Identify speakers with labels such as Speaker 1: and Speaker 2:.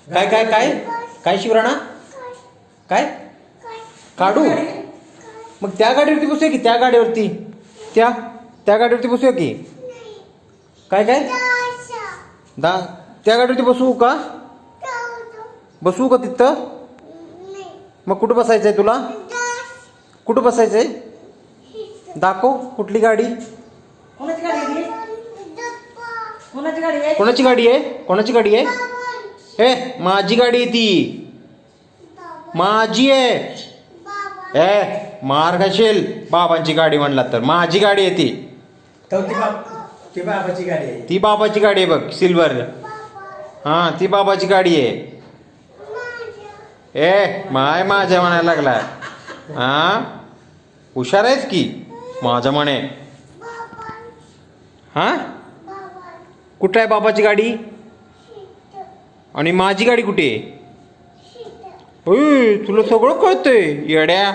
Speaker 1: काय काय काय काय शिवराणा काय काढू मग त्या गाडीवरती बसूया की त्या गाडीवरती त्या त्या गाडीवरती बसूया की काय काय त्या गाडीवरती बसवू का बसवू का तिथं मग कुठं बसायचंय तुला कुठं बसायचंय दाखव कुठली गाडी
Speaker 2: कोणाची गाडी आहे ती? कोणाची गाडी आहे?
Speaker 1: कोणाची गाडी आहे कोणाची गाडी आहे हे माझी गाडी आहे ती माझी आहे ए मार खाशील बाबांची गाडी म्हणला तर माझी गाडी आहे ती
Speaker 3: ती बाबाची गाडी आहे.
Speaker 1: ती बाबाची गाडी आहे बघ सिल्वर हां ती बाबाची गाडी आहे ए माय माझ्या म्हणायला लागला हां हुशार आहेस की माझं म्हणे हां कुठं आहे बाबाची गाडी आणि माझी गाडी कुठे आहे ओय तुला सगळं कळतंय येड्या